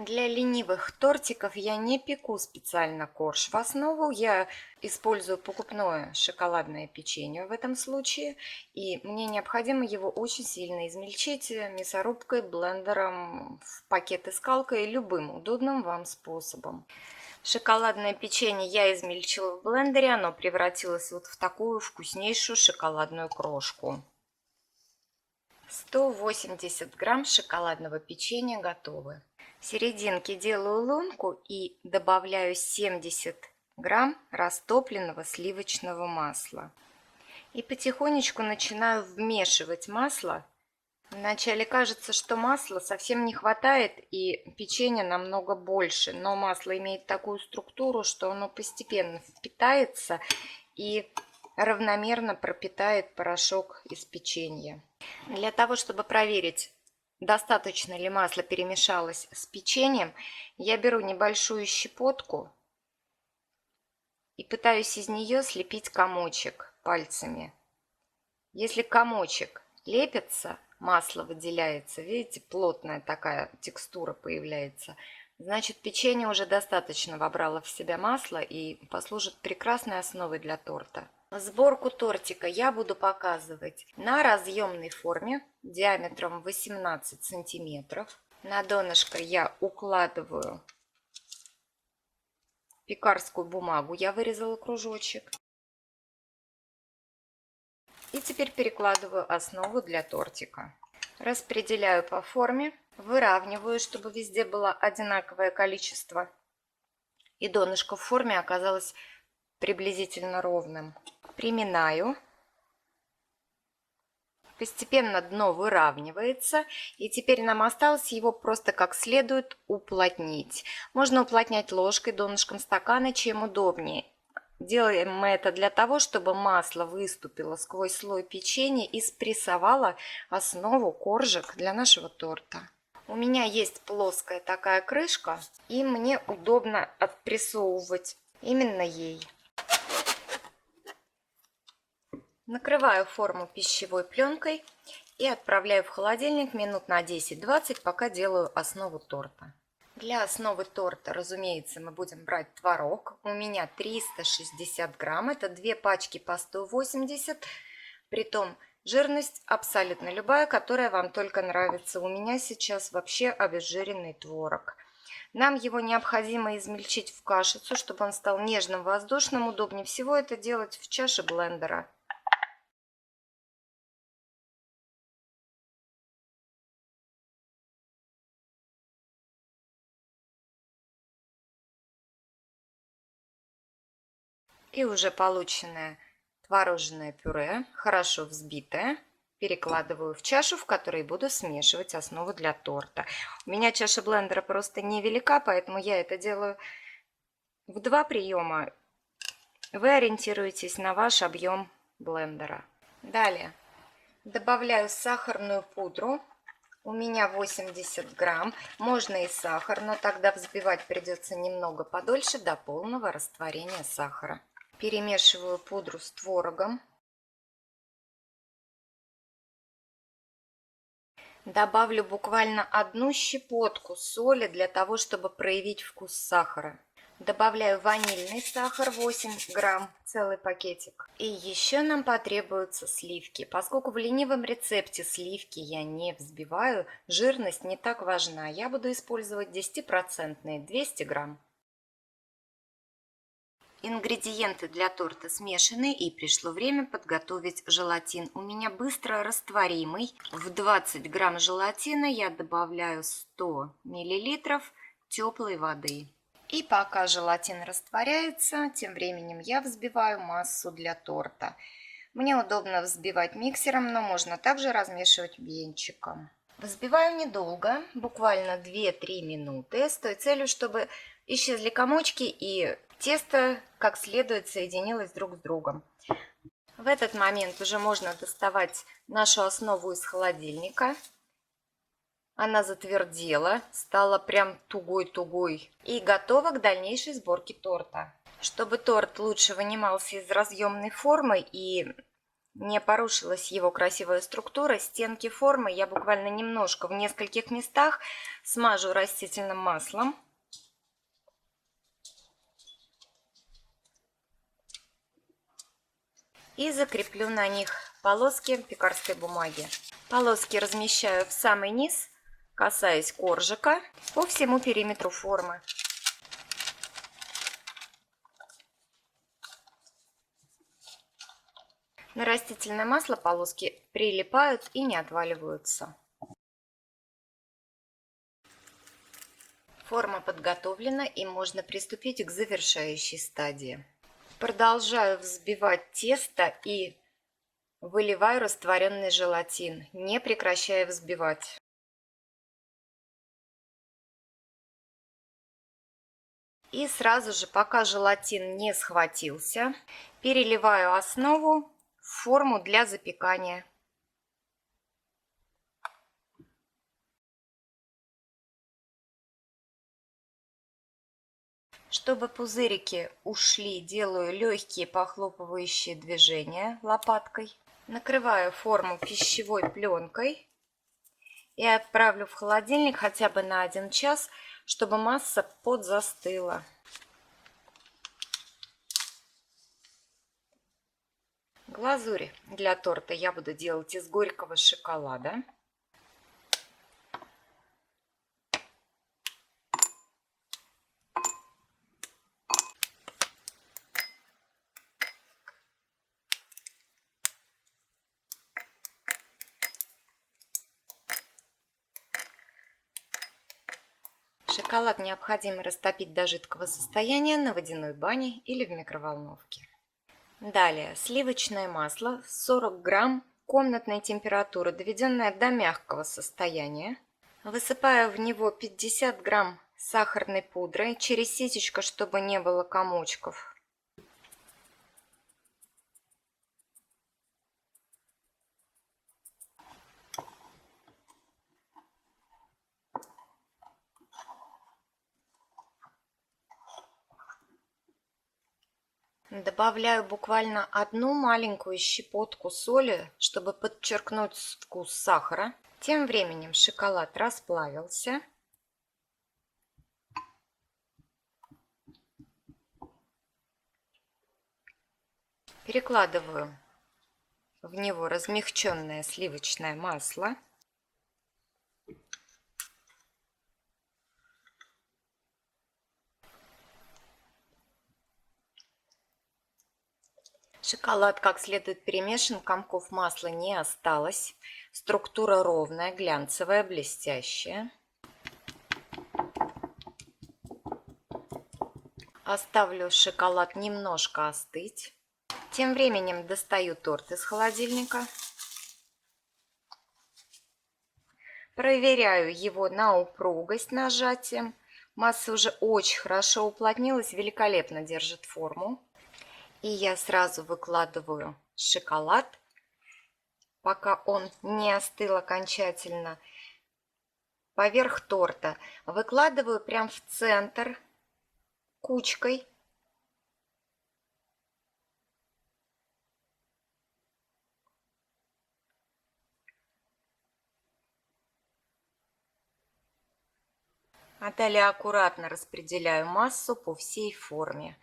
Для ленивых тортиков я не пеку специально корж в основу. Я использую покупное шоколадное печенье в этом случае. И мне необходимо его очень сильно измельчить мясорубкой, блендером, в пакет-искалкой, любым удобным вам способом. Шоколадное печенье я измельчила в блендере. Оно превратилось вот в такую вкуснейшую шоколадную крошку. 180 грамм шоколадного печенья готовы. В серединке делаю лунку и добавляю 70 грамм растопленного сливочного масла. И потихонечку начинаю вмешивать масло. Вначале кажется, что масла совсем не хватает и печенье намного больше, но масло имеет такую структуру, что оно постепенно впитается и равномерно пропитает порошок из печенья. Для того, чтобы проверить, достаточно ли масла перемешалось с печеньем, я беру небольшую щепотку и пытаюсь из нее слепить комочек пальцами. Если комочек лепится, масло выделяется, видите, плотная такая текстура появляется, значит, печенье уже достаточно вобрало в себя масло и послужит прекрасной основой для торта. Сборку тортика я буду показывать на разъемной форме диаметром 18 сантиметров. На донышко я укладываю пекарскую бумагу, я вырезала кружочек. И теперь перекладываю основу для тортика. Распределяю по форме, выравниваю, чтобы везде было одинаковое количество. И донышко в форме оказалось приблизительно ровным. Приминаю. Постепенно дно выравнивается, и теперь нам осталось его просто как следует уплотнить. Можно уплотнять ложкой, донышком стакана, чем удобнее. Делаем мы это для того, чтобы масло выступило сквозь слой печенья и спрессовало основу коржик для нашего торта. У меня есть плоская такая крышка, и мне удобно отпрессовывать именно ей. Накрываю форму пищевой пленкой и отправляю в холодильник минут на 10-20, пока делаю основу торта. Для основы торта, разумеется, мы будем брать творог. У меня 360 грамм, это 2 пачки по 180. Притом жирность абсолютно любая, которая вам только нравится. У меня сейчас вообще обезжиренный творог. Нам его необходимо измельчить в кашицу, чтобы он стал нежным, воздушным. Удобнее всего это делать в чаше блендера. И уже полученное творожное пюре, хорошо взбитое, перекладываю в чашу, в которой буду смешивать основу для торта. У меня чаша блендера просто невелика, поэтому я это делаю в 2 приема. Вы ориентируетесь на ваш объем блендера. Далее добавляю сахарную пудру. У меня 80 грамм. Можно и сахар, но тогда взбивать придется немного подольше до полного растворения сахара. Перемешиваю пудру с творогом. Добавлю буквально 1 щепотку соли для того, чтобы проявить вкус сахара. Добавляю ванильный сахар 8 грамм, целый пакетик. И еще нам потребуются сливки. Поскольку в ленивом рецепте сливки я не взбиваю, жирность не так важна. Я буду использовать 10%, 200 грамм. Ингредиенты для торта смешаны, и пришло время подготовить желатин. У меня быстро растворимый. В 20 грамм желатина я добавляю 100 миллилитров теплой воды. И пока желатин растворяется, тем временем я взбиваю массу для торта. Мне удобно взбивать миксером, но можно также размешивать венчиком. Взбиваю недолго, буквально 2-3 минуты, с той целью, чтобы исчезли комочки и тесто как следует соединилось друг с другом. В этот момент уже можно доставать нашу основу из холодильника. Она затвердела, стала прям тугой-тугой и готова к дальнейшей сборке торта. Чтобы торт лучше вынимался из разъемной формы и не порушилась его красивая структура, стенки формы я буквально немножко в нескольких местах смажу растительным маслом. И закреплю на них полоски пекарской бумаги. Полоски размещаю в самый низ, касаясь коржика, по всему периметру формы. На растительное масло полоски прилипают и не отваливаются. Форма подготовлена, и можно приступить к завершающей стадии. Продолжаю взбивать тесто и выливаю растворенный желатин, не прекращая взбивать. И сразу же, пока желатин не схватился, переливаю основу в форму для запекания. Чтобы пузырики ушли, делаю легкие похлопывающие движения лопаткой. Накрываю форму пищевой пленкой и отправлю в холодильник хотя бы на 1 час, чтобы масса подзастыла. Глазурь для торта я буду делать из горького шоколада. Шоколад необходимо растопить до жидкого состояния на водяной бане или в микроволновке. Далее сливочное масло 40 грамм комнатной температуры, доведенное до мягкого состояния. Высыпаю в него 50 грамм сахарной пудры через ситечко, чтобы не было комочков. Добавляю буквально 1 маленькую щепотку соли, чтобы подчеркнуть вкус сахара. Тем временем шоколад расплавился. Перекладываю в него размягченное сливочное масло. Шоколад как следует перемешан, комков масла не осталось. Структура ровная, глянцевая, блестящая. Оставлю шоколад немножко остыть. Тем временем достаю торт из холодильника. Проверяю его на упругость нажатием. Масса уже очень хорошо уплотнилась, великолепно держит форму. И я сразу выкладываю шоколад, пока он не остыл окончательно, поверх торта. Выкладываю прям в центр кучкой. А далее аккуратно распределяю массу по всей форме.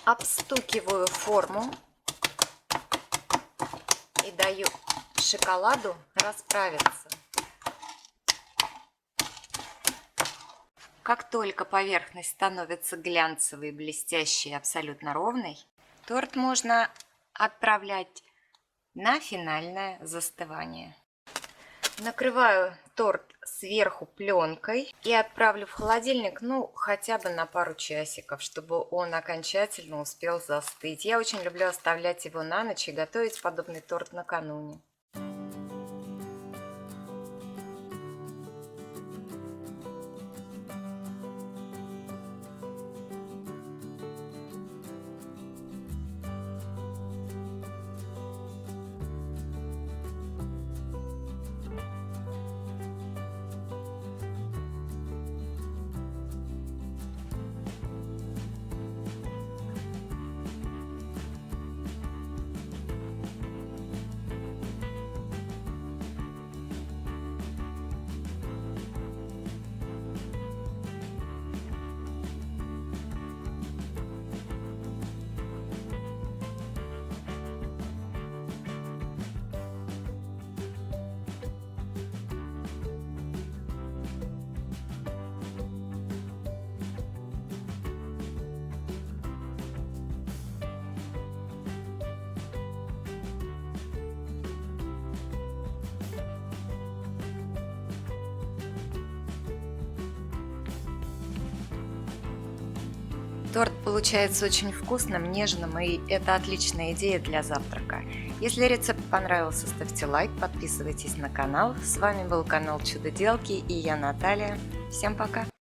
Обстукиваю форму и даю шоколаду расправиться. Как только поверхность становится глянцевой, блестящей, абсолютно ровной, торт можно отправлять на финальное застывание. Накрываю торт сверху пленкой и отправлю в холодильник, хотя бы на пару часиков, чтобы он окончательно успел застыть. Я очень люблю оставлять его на ночь и готовить подобный торт накануне. Торт получается очень вкусным, нежным, и это отличная идея для завтрака. Если рецепт понравился, ставьте лайк, подписывайтесь на канал. С вами был канал Чудо-делки и я Наталья. Всем пока!